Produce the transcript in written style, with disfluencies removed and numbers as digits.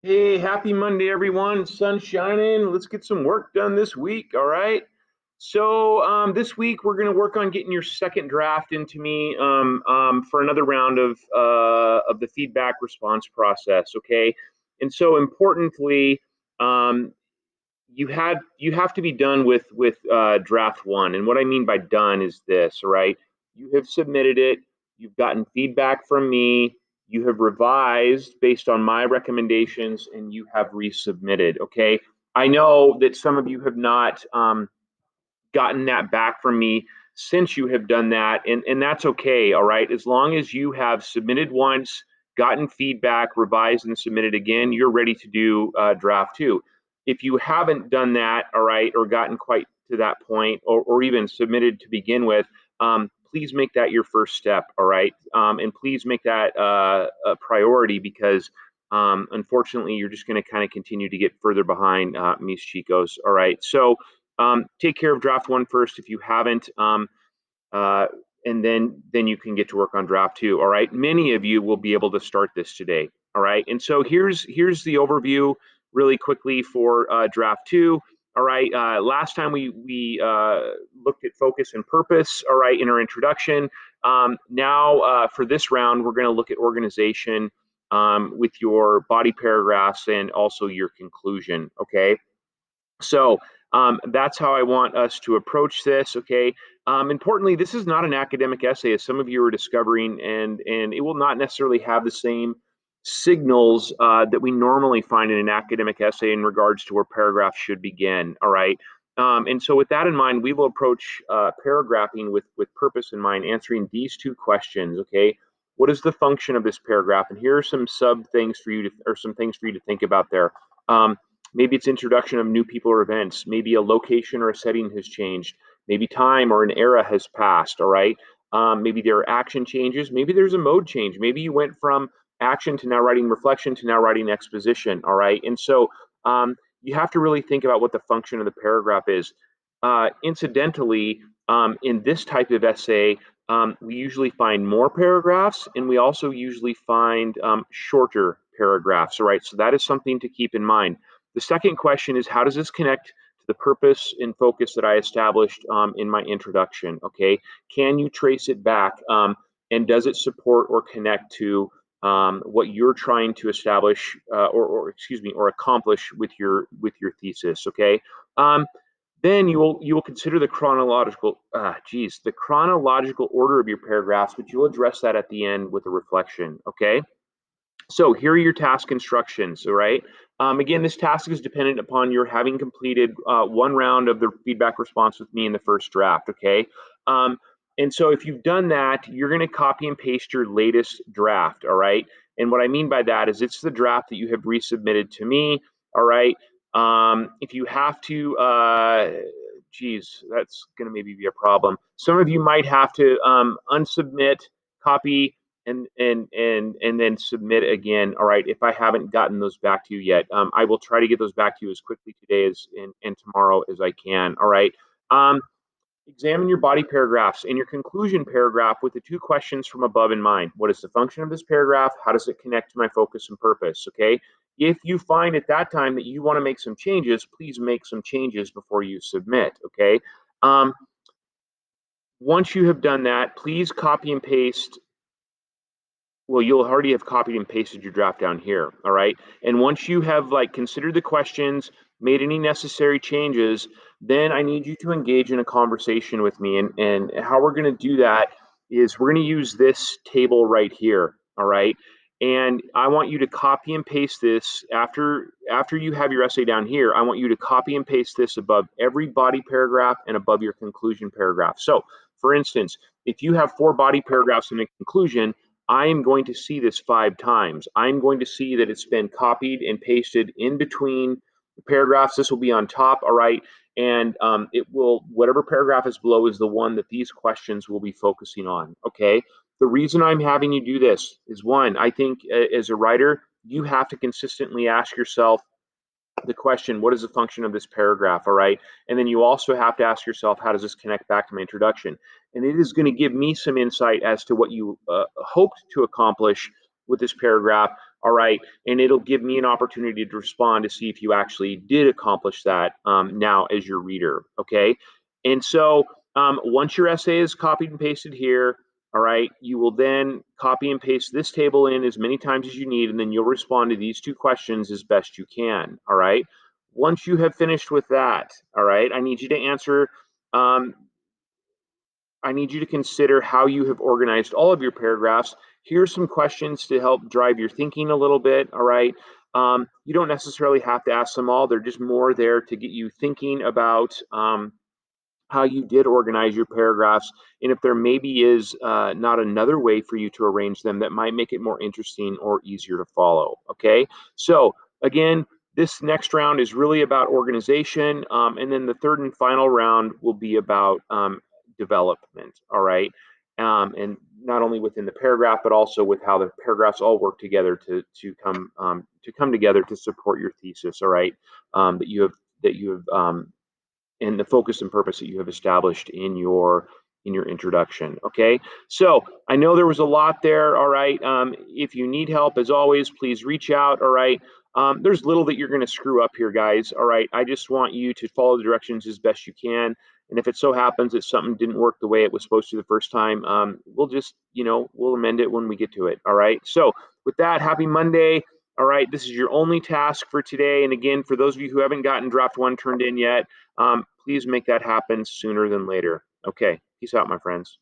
Hey, happy Monday, everyone. Sun shining. Let's get some work done this week. All right. This week we're going to work on getting your second draft into me for another round of the feedback response process. Okay. And so importantly, um, you have to be done with draft one. And what I mean by done is this. All right. You have submitted it. You've gotten feedback from me. You have revised based on my recommendations, and you have resubmitted. Okay. I know that some of you have not gotten that back from me since you have done that, and that's okay. All right. As long as you have submitted once, gotten feedback, revised, and submitted again, you're ready to do draft two. If you haven't done that, all right, or gotten quite to that point, or even submitted to begin with, please make that your first step. All right. And please make that a priority because unfortunately, you're just going to kind of continue to get further behind Mis Chicos. All right. Take care of draft one first if you haven't, uh, and then you can get to work on draft two. All right. Many of you will be able to start this today. All right. And so here's the overview really quickly for draft two. All right. Last time we looked at focus and purpose. All right, in our introduction. Now for this round, we're going to look at organization with your body paragraphs and also your conclusion. Okay. That's how I want us to approach this. Okay. Importantly, this is not an academic essay, as some of you are discovering, and it will not necessarily have the same signals that we normally find in an academic essay in regards to where paragraphs should begin. All right. And so, with that in mind, we will approach paragraphing with purpose in mind, answering these two questions. Okay. What is the function of this paragraph? And here are some sub things for you to, or some things for you to think about there. Um, Maybe it's introduction of new people or events. Maybe a location or a setting has changed. Maybe time or an era has passed. All right. Maybe there are action changes. Maybe there's a mode change. Maybe you went from action to now writing reflection to now writing exposition. All right. And so you have to really think about what the function of the paragraph is. Incidentally, in this type of essay, we usually find more paragraphs and we also usually find shorter paragraphs. All right. So that is something to keep in mind. The second question is, how does this connect to the purpose and focus that I established in my introduction? Okay, can you trace it back, and does it support or connect to what you're trying to establish, or excuse me, or accomplish with your thesis? Okay. Um, then you will consider the the chronological order of your paragraphs, but you'll address that at the end with a reflection. Okay. So here are your task instructions, all right? Again, this task is dependent upon your having completed one round of the feedback response with me in the first draft, okay? Um, and so if you've done that, you're going to copy and paste your latest draft, all right? And what I mean by that is it's the draft that you have resubmitted to me, all right? If you have to, geez, that's going to maybe be a problem. Some of you might have to unsubmit, copy, and then submit again. All right, if I haven't gotten those back to you yet, I will try to get those back to you as quickly today as and tomorrow as I can. All right. Um, Examine your body paragraphs and your conclusion paragraph with the two questions from above in mind. What is the function of this paragraph? How does it connect to my focus and purpose? Okay. If you find at that time that you want to make some changes, please make some changes before you submit. Okay. Um, Once you have done that, please copy and paste. Well, you'll already have copied and pasted your draft down here. All right. And once you have like considered the questions, made any necessary changes, then I need you to engage in a conversation with me. And how we're going to do that is we're going to use this table right here. All right. And I want you to copy and paste this after you have your essay down here. I want you to copy and paste this above every body paragraph and above your conclusion paragraph. So, for instance, if you have four body paragraphs in a conclusion, I am going to see this 5 times. I'm going to see that it's been copied and pasted in between the paragraphs. This will be on top, all right? And it will, whatever paragraph is below is the one that these questions will be focusing on, okay? The reason I'm having you do this is one, I think as a writer, you have to consistently ask yourself the question, what is the function of this paragraph? All right. And then you also have to ask yourself, how does this connect back to my introduction? And it is going to give me some insight as to what you hoped to accomplish with this paragraph, all right, and it'll give me an opportunity to respond to see if you actually did accomplish that now as your reader, okay? And so once your essay is copied and pasted here, all right, you will then copy and paste this table in as many times as you need, and then you'll respond to these two questions as best you can, all right? Once you have finished with that, all right, I need you to answer, I need you to consider how you have organized all of your paragraphs. Here's some questions to help drive your thinking a little bit, all right? You don't necessarily have to ask them all. They're just more there to get you thinking about how you did organize your paragraphs, and if there maybe is not another way for you to arrange them that might make it more interesting or easier to follow, okay? So again, this next round is really about organization, and then the third and final round will be about development, all right? And not only within the paragraph, but also with how the paragraphs all work together to come together to support your thesis, all right? That you have and the focus and purpose that you have established in your introduction. Okay, so I know there was a lot there. All right, if you need help, as always, please reach out. All right, there's little that you're going to screw up here, guys. All right, I just want you to follow the directions as best you can. And if it so happens that something didn't work the way it was supposed to the first time, we'll just, we'll amend it when we get to it. All right. So with that, happy Monday. All right. This is your only task for today. And again, for those of you who haven't gotten draft one turned in yet, please make that happen sooner than later. Okay. Peace out, my friends.